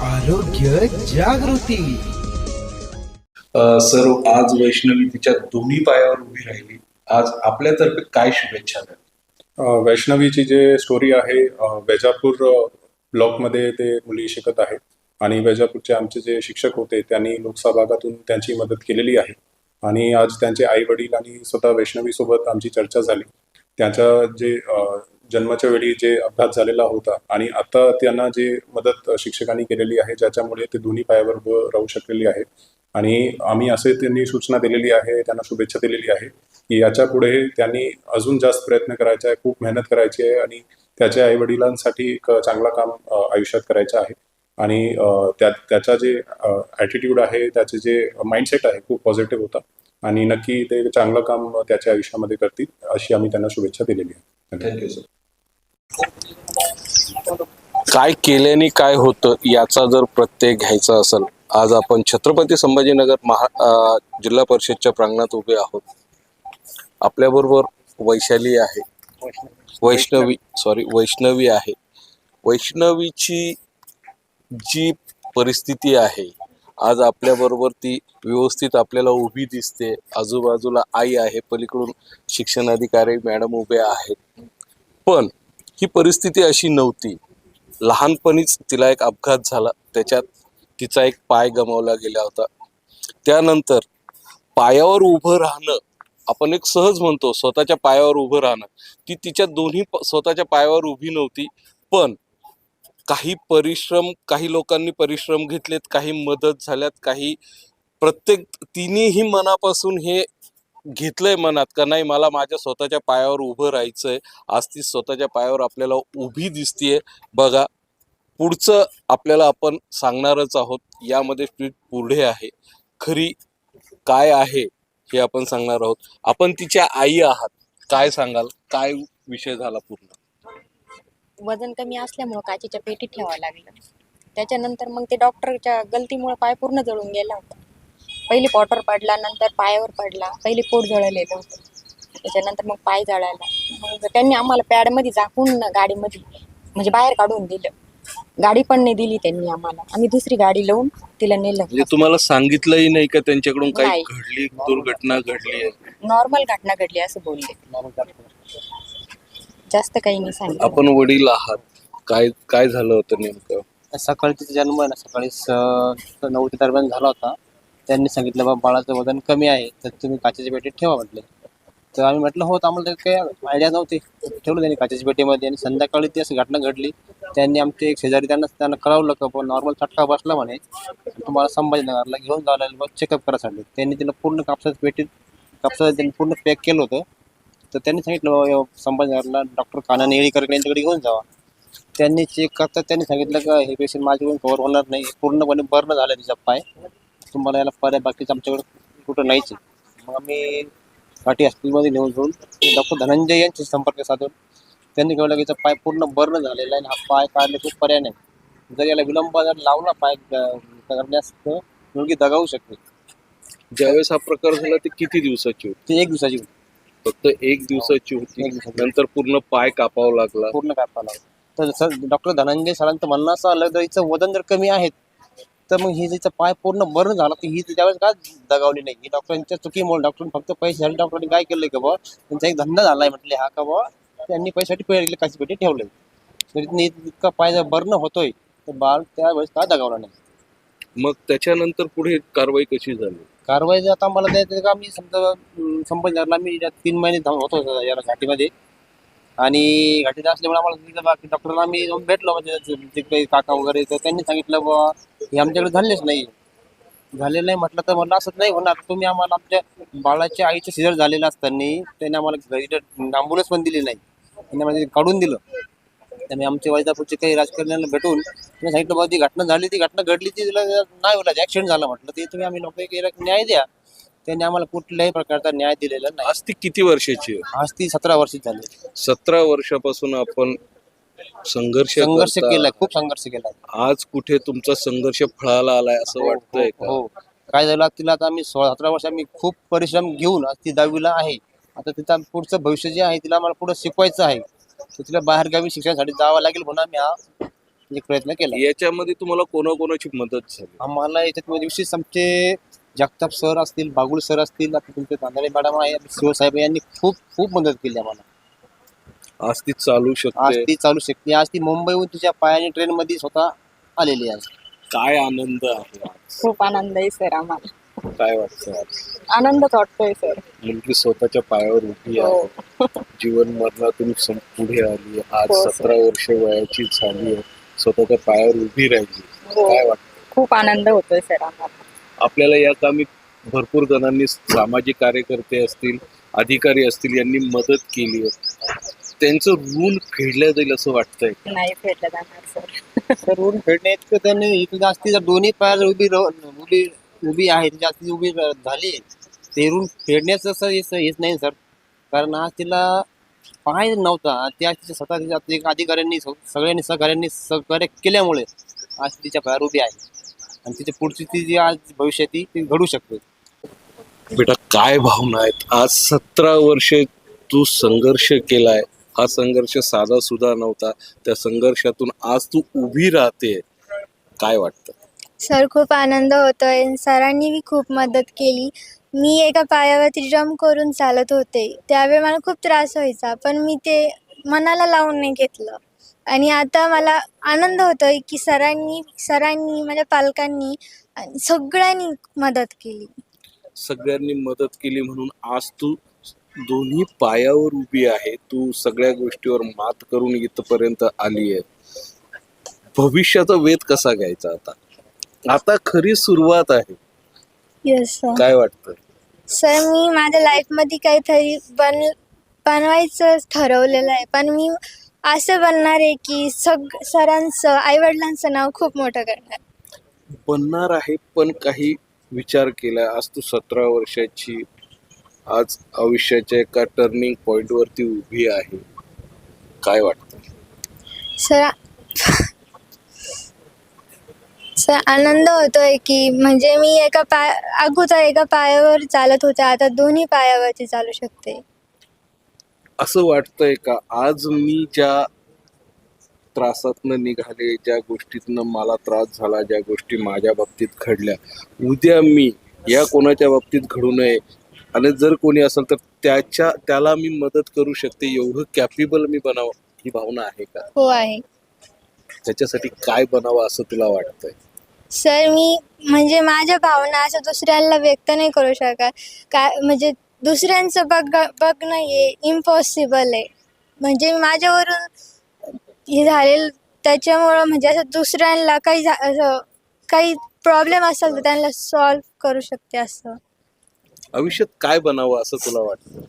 आरोग्य जागृती. सर, आज वैष्णवी तिच्या दोन्ही पायावर उभी राहिली. आज आपल्यातर्फे काय शुभेच्छा द्या? वैष्णवीची जे स्टोरी आहे, वैजापूर ब्लॉकमध्ये ते मुली शिकत आहेत आणि वैजापूरचे आमचे जे शिक्षक होते त्यांनी लोकसहभागातून त्यांची मदत केलेली आहे आणि आज त्यांचे आई वडील आणि स्वतः वैष्णवीसोबत आमची चर्चा झाली. त्यांच्या जे जन्माच्या वेळी जे अपघात झालेला होता आणि आता त्यांना जे मदत शिक्षकांनी केलेली आहे ज्याच्यामुळे ते दोन्ही पायावर उभं राहू शकलेली आहे. आणि आम्ही असे त्यांनी सूचना दिलेली आहे, त्यांना शुभेच्छा दिलेली आहे की याच्या पुढे त्यांनी अजून जास्त प्रयत्न करायचा आहे, खूप मेहनत करायची आहे आणि त्याच्या आईवडिलांसाठी एक चांगला काम आयुष्यात करायचं आहे. आणि त्याचा जे ॲटिट्यूड आहे, त्याचे जे माइंडसेट आहे खूप पॉझिटिव्ह होता आणि नक्की ते चांगलं काम त्याच्या आयुष्यामध्ये करतील अशी आम्ही त्यांना शुभेच्छा दिलेली आहे. Thank you sir. काय केल्याने काय होतं याचा जर प्रत्यय घ्यायचा असेल, आज आपण छत्रपती संभाजीनगर जिल्हा परिषदच्या प्रांगणात उभे आहोत. आपल्याबरोबर वैशाली आहे, वैष्णवी आहे. वैष्णवीची जी परिस्थिती आहे आज आपल्याबरोबर ती व्यवस्थित आपल्याला उभी दिसते. आजूबाजूला आई आहे, पलीकडून शिक्षणाधिकारी मॅडम उभे आहेत. पण ही परिस्थिती अशी नव्हती. लहानपणीच तिला एक अपघात झाला, त्याच्यात तिचा एक पाय गमावला गेला होता. त्यानंतर पायावर उभं राहणं, आपण एक सहज म्हणतो स्वतःच्या पायावर उभं राहणं, ती तिच्या दोन्ही स्वतःच्या पायावर उभी नव्हती. पण काही लोकांनी परिश्रम घेतलेत, काही मदत झाल्यात, काही तिन्ही मनापासून हे घेतलंय मनात का नाही मला माझ्या स्वतःच्या पायावर उभं राहायचंय. आज ती स्वतःच्या पायावर आपल्याला उभी दिसतीये. बघा, पुढचं आपल्याला आपण सांगणारच आहोत. यामध्ये पुढे आहे खरी काय आहे हे आपण सांगणार आहोत. आपण तिच्या आई आहात, काय सांगाल, काय विषय झाला पूर्ण? वजन कमी असल्यामुळं काचेच्या पेटीत ठेवावं लागलं. त्याच्यानंतर मग ते डॉक्टरच्या गलतीमुळे पाय पूर्ण जळून गेला होता. पहिले पोटावर पडला, नंतर पायावर पडला. पहिले पोट जळलेलं होतं, त्याच्यानंतर मग पाय जळायला. मग त्यांनी आम्हाला पॅडमध्ये झाकून गाडीमध्ये म्हणजे बाहेर काढून दिलं. गाडी पण नाही दिली त्यांनी आम्हाला. आम्ही दुसरी गाडी लावून तिला नेलं. म्हणजे तुम्हाला सांगितलंही नाही का त्यांच्याकडून काही नाही. घडली, दुर्घटना घडली आहे? नॉर्मल घटना घडली असं बोलले, जास्त काही नाही सांगितलं. आपण वडील आहात, काय झालं होतं नेमकं? सकाळी तिचा जन्म आहे ना, सकाळी 9 दरम्यान झाला होता. त्यांनी सांगितलं बाबा बाळाचं वजन कमी आहे तर तुम्ही काचेच्या पेटीत ठेवा म्हटले. तर आम्ही म्हटलं हो, आम्हाला काही आयडिया नव्हती. ठेवलं त्यांनी काचेच्या पेटीमध्ये आणि संध्याकाळी ती अशी घटना घडली. त्यांनी आमचे एक शेजारी त्यांना कळवलं का पण नॉर्मल चटका बसला म्हणे, तुम्हाला संभाजीनगरला घेऊन जायला मग चेकअप करायसाठी. त्यांनी तिला पूर्ण कापसाचं त्यांनी पूर्ण पॅक केलं होतं. तर त्यांनी सांगितलं संभाजीनगरला डॉक्टर कानन येळीकर यांच्याकडे घेऊन जावा. त्यांनी चेक करतात त्यांनी सांगितलं का हे पेशंट माझ्याकडून कव्हर होणार नाही, पूर्णपणे बर्न झालं तिचा पाय, तुम्हाला याला पर्याय बाकीचं आमच्याकडे कुठं नाहीच. मग आम्ही घाटी हॉस्पिटलमध्ये नेऊन डॉक्टर धनंजय यांचे संपर्क साधून त्यांनी कळलं की याचा पाय पूर्ण बर्न झालेला आहे आणि हा पाय काढले खूप पर्याय नाही. जर याला विलंब जर लावला पाय करण्यास तर मुलगी दगावू शकते. ज्यावेळेस हा प्रकार झाला ते किती दिवसाची होती? ती 1 दिवसाची होती. फक्त 1 दिवसाची होती, नंतर पूर्ण पाय कापावा लागला. पूर्ण कापायला लागला. तर जसं डॉक्टर धनंजय सरांचं म्हणणं असं आलं तर हिचं वजन जर कमी आहे तर मग ही तिचा पाय पूर्ण बर्न झाला तर ही त्यावेळेस का दगावली नाही. ही डॉक्टरांच्या चुकीमुळे डॉक्टरांनी फक्त पैशासाठी डॉक्टरांनी काय केलंय का बाबा त्यांचा एक धंदा झालाय म्हटले हा का बाबा त्यांनी पैशासाठी पेटी काची पेटी ठेवलंय. तरी इतका पाय जर बर्न होतोय तर बाळ त्यावेळेस का दगावला नाही. मग त्याच्यानंतर पुढे कारवाई कशी झाली? कारवाई जर आता मला द्यायचं का मी समजा संभाजीनगरला मी 3 महिने होतो या घाटीमध्ये आणि घाटीत असल्यामुळे आम्हाला बाकी डॉक्टरला आम्ही जाऊन भेटलो म्हणजे तिकडे काका वगैरे. तर त्यांनी सांगितलं बाबा हे आमच्याकडे झालेच नाही. झालेलं नाही म्हटलं तर म्हटलं असंच नाही होणार. तुम्ही आम्हाला आमच्या बाळाच्या आईचं सिजर झालेलं असताना त्यांनी आम्हाला घरी ॲम्ब्युलन्स पण दिली नाही, त्यांनी म्हणजे काढून दिलं. त्यांनी आमच्या वैजापूरचे काही राजकारण्यांना भेटून त्यांनी सांगितलं बाबा ती घटना झाली, ती घटना घडली, ती तिला नाही होला ॲक्सिडेंट झाला म्हटलं. ते तुम्ही आम्ही लोक न्याय द्या. त्यांनी आम्हाला कुठल्याही प्रकारचा न्याय दिलेला नाही. आज ती किती वर्षाची आहे? आज ती 17 वर्षी झाली. 17 वर्षापासून आपण संघर्ष केलाय, खूप संघर्ष केलाय. आज कुठे तुमचा संघर्ष फळाला आलाय असं वाटतंय का? हो. काय झालं तिला आता आम्ही 17 वर्ष आम्ही खूप परिश्रम घेऊन आज ती 10वीला आहे. आता तिचा पुढचं भविष्य जे आहे तिला आम्हाला पुढे शिकवायचं आहे. तर तिला बाहेरगावी शिक्षणासाठी जावं लागेल म्हणून आम्ही हा एक प्रयत्न केला. याच्यामध्ये तुम्हाला कोणाकोणाची मदत झाली? आम्हाला याच्यात विशेष आमचे जगताप सर असतील, बागुल सर असतील, आता तुमचे तांदळे मॅडम आहे, शिवसाहेब यांनी खूप खूप मदत केली आम्हाला. आज ती चालू आज शकते. ती चालू शकते. आज ती मुंबईहून तिच्या पायाने ट्रेनमध्ये स्वतः आलेली आहे. काय आनंद आहे आज? खूप आनंद आहे सर आम्हाला. काय वाटतं आज? आनंदच वाटतोय सर. मुलगी स्वतःच्या पायावर उभी हो. आहे, जीवन मरणातून पुढे आली, आज हो, सर. 17 वर्ष वयाची झाली आहे, स्वतःच्या पायावर उभी राहिली. हो. काय वाटतं? खूप आनंद होतोय सर आम्हाला. आपल्याला या कामी भरपूर जणांनी, सामाजिक कार्यकर्ते असतील, अधिकारी असतील, यांनी मदत केली आहे. त्यांचं ऋण फेडलं जाईल असं वाटतंय. नाही फेडलं जाणार सर. तर ऊन फेडणे इतकं त्यांनी इथं जास्ती जर दोन्ही पायावर उभी आहे, जास्ती उभी झाली, ते ऋण फेडण्याचं असं हेच नाही सर. कारण आज तिला पाय नव्हता, ते आज तिच्या स्वतः तिच्या अधिकाऱ्यांनी सगळ्यांनी सहकार्यांनी सहकार्य केल्यामुळे आज तिच्या पायावर उभी आहे आणि तिच्या पुढची ती जी आज भविष्य ती घडू शकते. बेटा, काय भावना आहेत? आज 17 वर्षे तू संघर्ष केलाय. हा संघर्ष साधा सुद्धा नव्हता. त्या संघर्षातून आज तू उभी राहते. काय वाटतं? सर खूप आनंद होतोय. सरांनी बी खूप मदत केली. मी एका पायावरती जंप करून चालत होते, त्यावेळी मला खूप त्रास व्हायचा, पण मी ते मनाला लावून नाही घेतलं. आणि आता मला आनंद होतोय की सरांनी माझ्या पालकांनी आणि सगळ्यांनी मदत केली. सगळ्यांनी मदत केली म्हणून आज तू दोन्ही पायावर उभी आहे. तू सगळ्या गोष्टीवर मात करून इथपर्यंत आली आहे. भविष्याचा वेध कसा घ्यायचा आता? आता खरी सुरुवात आहे. Yes sir. काय वाटतं? सर मी माझ्या लाईफमध्ये काहीतरी बनवायचं ठरवलेलं आहे, पण मी असं बनणार आहे की सरांचं, आईवडिलांचं नाव खूप मोठं करणार. बनणार आहे, पण काही विचार केला. आज तू 17 वर्षाची, आज आयुष्याच्या एका टर्निंग पॉइंटवरती उभी आहे. काय वाटतं? सर आनंद होतोय की म्हणजे मी अगोदर एका पायावर चालत होते, आता दोन्ही पायावरती चालू शकते. असं वाटतंय का आज मी ज्या त्रासातनं निघाले, ज्या गोष्टीतनं मला त्रास झाला, ज्या गोष्टी माझ्या बाबतीत घडल्या, उद्या मी या कोणाच्या बाबतीत घडू नये, आणि जर कोणी असेल तर त्याला मी मदत करू शकते, एवढं कॅपेबल मी बनावं, ही भावना आहे का? हो आहे त्याच्यासाठी काय बनावं असं तुला वाटतंय? सर. मी म्हणजे माझ्या भावना असं दुसऱ्याला व्यक्त नाही करू शकत. काय म्हणजे दुसऱ्यांचं बघणं हे इम्पॉसिबल आहे. म्हणजे माझ्यावरून हे झालेलं, त्याच्यामुळं म्हणजे असं दुसऱ्यांना काही प्रॉब्लेम असेल तर त्यांना सॉल्व करू शकते. असं आयुष्यात काय बनावं असं तुला वाटतं?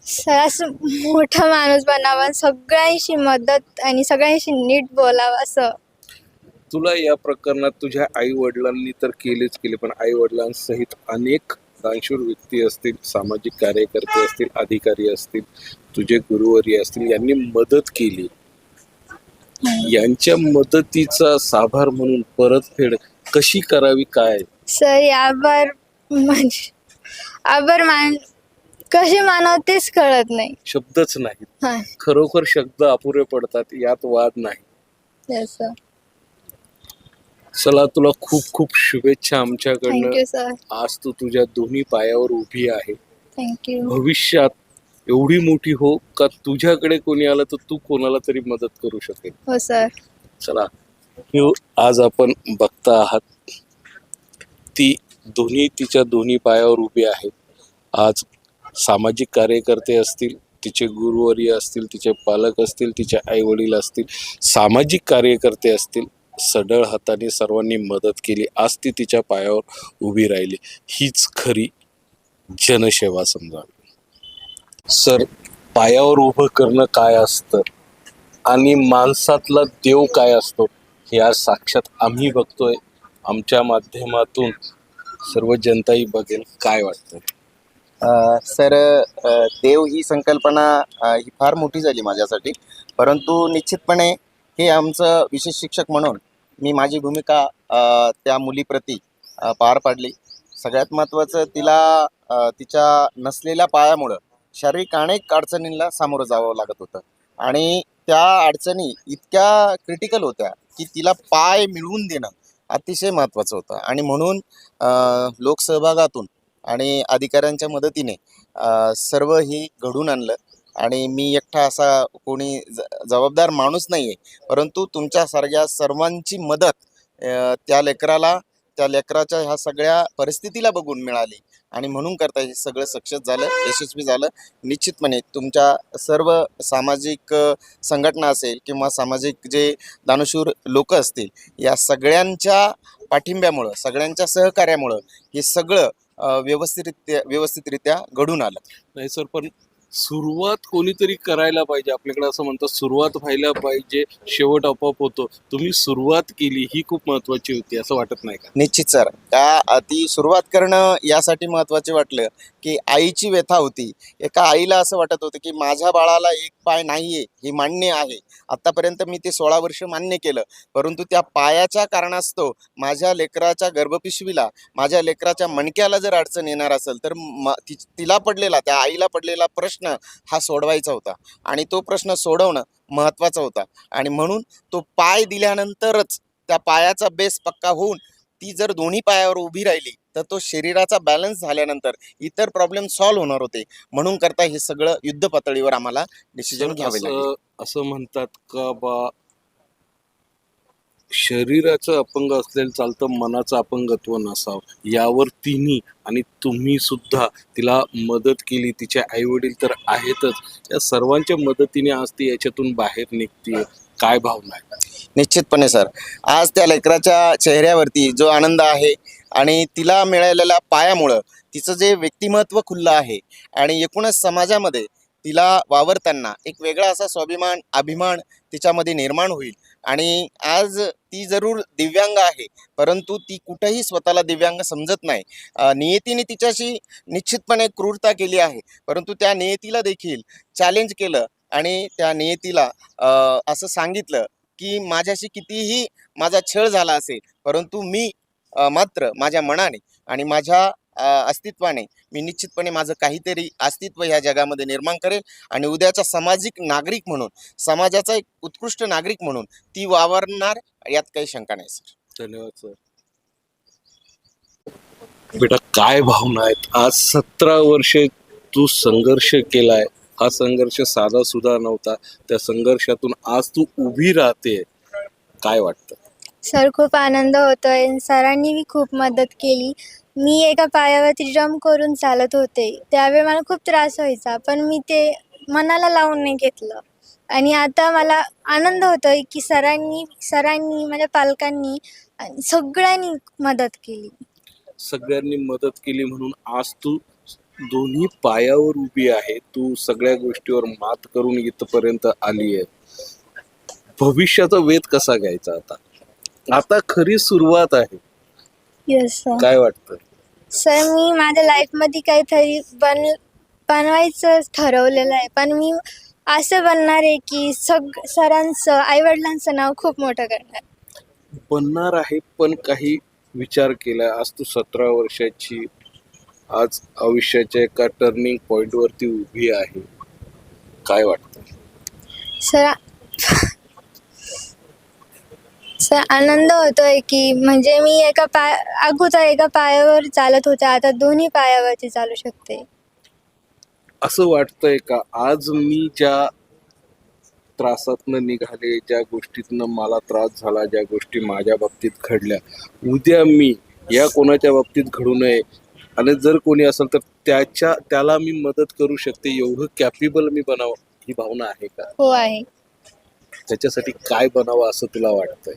सर असं मोठा माणूस बनावा, सगळ्यांशी मदत आणि सगळ्यांशी नीट बोलावं असं. तुला या प्रकरणात तुझ्या आई वडिलांनी तर केले, पण आई वडिलांसहित अनेक दानशूर व्यक्ती असतील, सामाजिक कार्यकर्ते असतील, अधिकारी असतील, तुझे गुरुवर्य असतील, यांनी मदत केली. यांच्या मदतीचा साभार म्हणून परतफेड कशी करावी? काय सर आभार कसे मानावं तेच कळत नाही. शब्दच नाहीत. हा. खरोखर शब्द अपुरे पडतात, यात वाद नाही. Yes sir. चला, तुला खूप खूप शुभेच्छा आमच्याकडनं. Thank you sir. आज तू तुझ्या दोन्ही पायावर उभी आहे. थँक्यू. भविष्यात एवढी मोठी हो का तुझ्याकडे कोणी आलं तर तू कोणाला तरी मदत करू शकेल. हो सर. चला, आज आपण बघता आहात ती तिच्या दोन्ही पायावर उभी आहे. आज सामाजिक कार्यकर्ते असतील, तिचे गुरुवर्य असतील, तिचे पालक असतील, तिचे आई वडील असतील, सामाजिक कार्यकर्ते असतील, सढळ हाताने सर्वांनी मदत केली. आज ती तिच्या पायावर उभी राहिली. हीच खरी जनसेवा समजावी. सर, पायावर उभं करणं काय असतं आणि माणसातला देव काय असतो हे आज साक्षात आम्ही बघतोय. आमच्या माध्यमातून सर्व जनताही बघेल. काय वाटतं? सर, देव ही संकल्पना ही फार मोठी झाली माझ्यासाठी, परंतु निश्चितपणे हे आमचं विशेष शिक्षक म्हणून मी माझी भूमिका त्या मुलीप्रती पार पाडली. सगळ्यात महत्त्वाचं, तिला तिच्या नसलेल्या पायामुळं शारीरिक अनेक अडचणींना सामोरं जावं लागत होतं आणि त्या अडचणी इतक्या क्रिटिकल होत्या की तिला पाय मिळवून देणं अतिशय महत्त्वाचं होतं. आणि म्हणून लोकसहभागातून आणि अधिकाऱ्यांच्या मदतीने सर्व ही घडून आणलं. आणि मी एकटा असा कोणी जबाबदार माणूस नाही आहे, परंतु तुमच्यासारख्या सर्वांची मदत त्या लेकराच्या ह्या सगळ्या परिस्थितीला बघून मिळाली. आणि म्हणून करता हे सगळं सक्सेस झालं, यशस्वी झालं. निश्चितपणे तुमच्या सर्व सामाजिक संघटना असेल किंवा सामाजिक जे दानशूर लोक असतील, या सगळ्यांच्या पाठिंब्यामुळं, सगळ्यांच्या सहकार्यामुळं हे सगळं व्यवस्थितरित्या घडून आलं. नाही सर, पण सुरुवात कोणीतरी करायला पाहिजे. आपल्याकडे असं म्हणतात सुरुवात व्हायला पाहिजे, शेवट आपोआप होतो. तुम्ही सुरुवात केली ही खूप महत्वाची होती, असं वाटत नाही का? निश्चित सर, ती सुरुवात करणं यासाठी महत्त्वाचे वाटलं की आईची व्यथा होती. एका आईला असं वाटत होतं की माझ्या बाळाला एक पाय नाही आहे हे मान्य आहे. आत्तापर्यंत मी ते 16 वर्ष मान्य केलं, परंतु त्या पायाच्या कारणास्तव माझ्या लेकराच्या गर्भपिशवीला, माझ्या लेकराच्या मणक्याला जर अडचण येणार असेल तर तिला पडलेला, त्या आईला पडलेला प्रश्न हा सोडवायचा होता. आणि तो प्रश्न सोडवणं महत्त्वाचा होता. आणि म्हणून तो पाय दिल्यानंतरच त्या पायाचा बेस पक्का होऊन ती जर दोन्ही पायावर उभी राहिली तर तो शरीराचा बॅलन्स झाल्यानंतर इतर प्रॉब्लेम सॉल्व्ह होणार होते. म्हणून करता हे सगळं युद्ध पातळीवर आम्हाला डिसिजन घ्यावे लागले. असं म्हणतात का बा शरीराचं अपंग असलेलं चालतं, मनाचं अपंगत्व नसावं. यावर तिन्ही आणि तुम्ही सुद्धा तिला मदत केली. तिचे आई वडील तर आहेतच, या सर्वांच्या मदतीने आज ती याच्यातून बाहेर निघते. काय भावना आहे? निश्चितपणे सर, आज त्या लेकराच्या चेहऱ्यावरती जो आनंद आहे आणि तिला मिळालेल्या पायामुळं तिचं जे व्यक्तिमत्व खुललं आहे आणि एकूणच समाजामध्ये तिला वावरताना एक वेगळा असा स्वाभिमान, अभिमान तिच्यामध्ये निर्माण होईल. आणि आज ती जरूर दिव्यांग आहे, परंतु ती कुठेही स्वतःला दिव्यांग समजत नाही. नियतीने तिच्याशी निश्चितपणे क्रूरता केली आहे, परंतु त्या नियतीला देखील चॅलेंज केलं आणि त्या नियतीला असं सांगितलं की माझ्याशी कितीही माझा छळ झाला असेल, परंतु मी मात्र माझ्या मनाने आणि माझ्या अस्तित्वाने मी निश्चितपणे माझं काहीतरी अस्तित्व ह्या जगामध्ये निर्माण करेल. आणि उद्याचा सामाजिक नागरिक म्हणून, समाजाचा एक उत्कृष्ट नागरिक म्हणून ती वावरणार, यात काही शंका नाही सर. धन्यवाद सर. बेटा, काय भावना आहेत? आज 17 वर्षे तू संघर्ष केलाय. हा संघर्ष साधा सुद्धा नव्हता. त्या संघर्षातून आज तू उभी राहते. काय वाटतं? सर, खूप आनंद होतोय. सरांनी बी खूप मदत केली. मी एका पायावरती जंप करून चालत होते, त्यावेळी मला खूप त्रास व्हायचा, पण मी ते मनाला लावून नाही घेतलं. आणि आता मला आनंद होतोय की सरांनी माझ्या पालकांनी आणि सगळ्यांनी मदत केली. सगळ्यांनी मदत केली म्हणून आज तू दोन्ही पायावर उभी आहे. तू सगळ्या गोष्टीवर मात करून इथपर्यंत आली आहे. भविष्याचा वेध कसा घ्यायचा आता? आता खरी सुरुवात आहे. Yes sir. काय वाटतं? सर, मी माझ्या लाईफमध्ये काहीतरी बनवायचं ठरवलेलं आहे, पण मी असं बनणार आहे की सरांचं, आईवडिलांचं नाव खूप मोठं करणार. बनणार आहे, पण काही विचार केलाय? आज तू 17 वर्षाची, आज आयुष्याच्या एका टर्निंग पॉइंट वरती उभी आहे. काय वाटतं? सर, आनंद होतोय की म्हणजे मी अगोदर एका पायावर चालत होते, आता दोन्ही पायावरती चालू शकते. असं वाटतंय का आज मी ज्या त्रासातनं निघाले, ज्या गोष्टीतनं मला त्रास झाला, ज्या गोष्टी माझ्या बाबतीत घडल्या, उद्या मी या कोणाच्या बाबतीत घडू नये, आणि जर कोणी असेल तर त्याला मी मदत करू शकते, एवढं कॅपेबल मी बनावं, ही भावना आहे का? हो, आहे. त्याच्यासाठी काय बनावं असं तुला वाटतंय?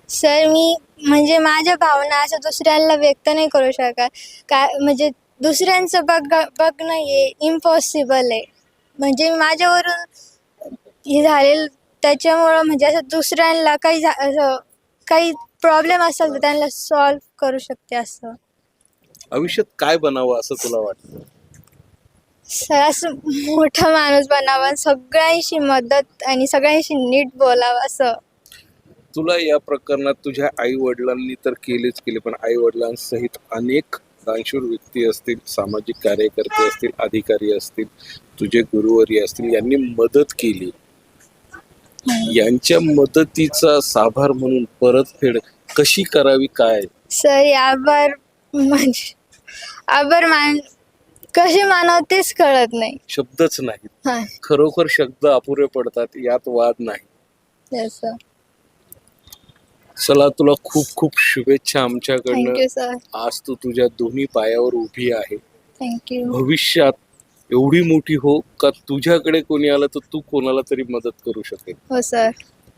सर, मी म्हणजे माझ्या भावना असं दुसऱ्याला व्यक्त नाही करू शकत. म्हणजे दुसऱ्यांचं बघणं हे इम्पॉसिबल आहे. म्हणजे माझ्यावरून हे झालेलं, त्याच्यामुळं म्हणजे असं दुसऱ्यांना काही प्रॉब्लेम असेल तर त्यांना सॉल्व करू शकते. असं आयुष्यात काय बनावं असं तुला वाटतं? सर, असं मोठा माणूस बनावा, सगळ्यांशी मदत आणि सगळ्यांशी नीट बोलावं. असं तुला या प्रकरणात तुझ्या आई वडिलांनी तर केलेच केले, पण आई वडिलांसहित अनेक दानशूर व्यक्ती असतील, सामाजिक कार्यकर्ते असतील, अधिकारी असतील, तुझे गुरुवर्य असतील, यांनी मदत केली. यांच्या मदतीचा साभार म्हणून परतफेड कशी करावी काय? सर आभार म्हणजे कसे मानावं तेच कळत नाही. शब्दच नाहीत. हा खरोखर शब्द अपुरे पडतात, यात वाद नाही. Yes sir. चला, तुला खूप खूप शुभेच्छा आमच्याकडनं. Thank you sir. आज तू तुझ्या दोन्ही पायावर उभी आहे. थँक्यू. भविष्यात एवढी मोठी हो का तुझ्याकडे कोणी आलं तर तू कोणाला तरी मदत करू शकेल. हो सर.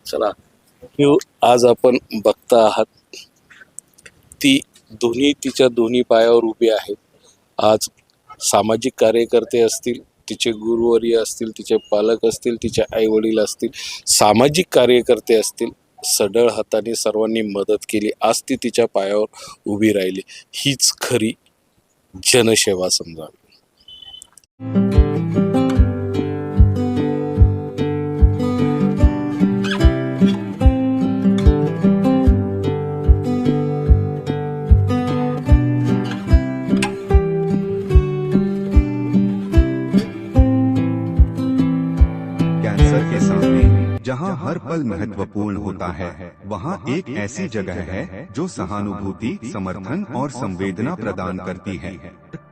चला, आज आपण बघता आहात ती तिच्या दोन्ही पायावर उभी आहे. आज सामाजिक कार्यकर्ते असतील, तिचे गुरुवर्य असतील, तिचे पालक असतील, तिचे आई वडील असतील, सामाजिक कार्यकर्ते असतील, सढळ हाताने सर्वांनी मदत केली. आज ती तिच्या पायावर उभी राहिली. हीच खरी जनसेवा समजावी. कैंसर के सामने जहां हर पल महत्वपूर्ण होता है, वहां एक ऐसी जगह है जो सहानुभूति, समर्थन और संवेदना प्रदान करती है।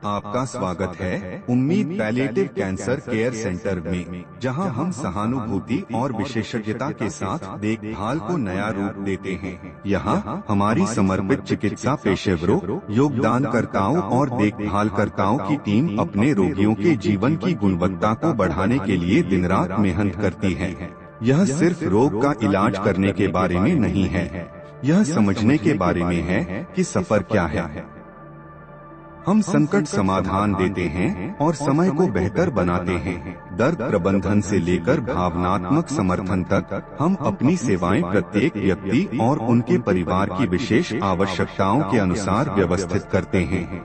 आपका स्वागत है उम्मीद पैलिएटिव कैंसर केयर सेंटर में, जहां हम सहानुभूति और विशेषज्ञता के साथ देखभाल को नया रूप देते हैं। यहां हमारी समर्पित चिकित्सा पेशेवरों, योगदानकर्ताओं और देखभालकर्ताओं की टीम अपने रोगियों के जीवन की गुणवत्ता को बढ़ाने के लिए दिन रात मेहनत करती है। यह सिर्फ रोग का इलाज करने के बारे में नहीं है, यह समझने के बारे में है कि सफर क्या है। हम संकट समाधान देते हैं और समय को बेहतर बनाते हैं। दर्द प्रबंधन से लेकर भावनात्मक समर्थन तक हम अपनी सेवाएं प्रत्येक व्यक्ति और उनके परिवार की विशेष आवश्यकताओं के अनुसार व्यवस्थित करते हैं।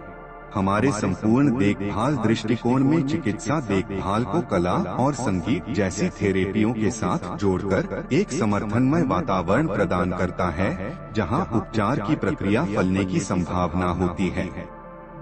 हमारे संपूर्ण देखभाल दृष्टिकोण में चिकित्सा देखभाल को कला और संगीत जैसी थेरेपियों के साथ जोड़कर एक समर्थनमय वातावरण प्रदान करता है, जहां उपचार की प्रक्रिया फलने की संभावना होती है।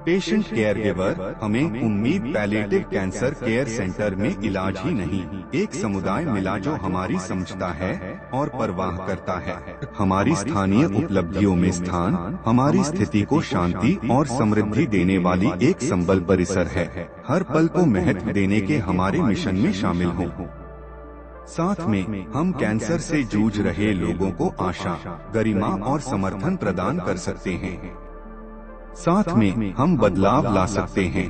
पेशेंट केयर गिवर हमें उम्मीद पैलिएटिव कैंसर केयर सेंटर में इलाज ही नहीं, एक समुदाय मिला जो हमारी समझता है और परवाह करता है। हमारी स्थानीय उपलब्धियों में स्थान हमारी स्थिति को शांति और समृद्धि देने वाली एक संबल परिसर है। हर पल को महत्व देने के हमारे मिशन में शामिल हो। साथ में हम कैंसर से जूझ रहे लोगों को आशा, गरिमा और समर्थन प्रदान कर सकते हैं। साथ में हम बदलाव ला सकते हैं।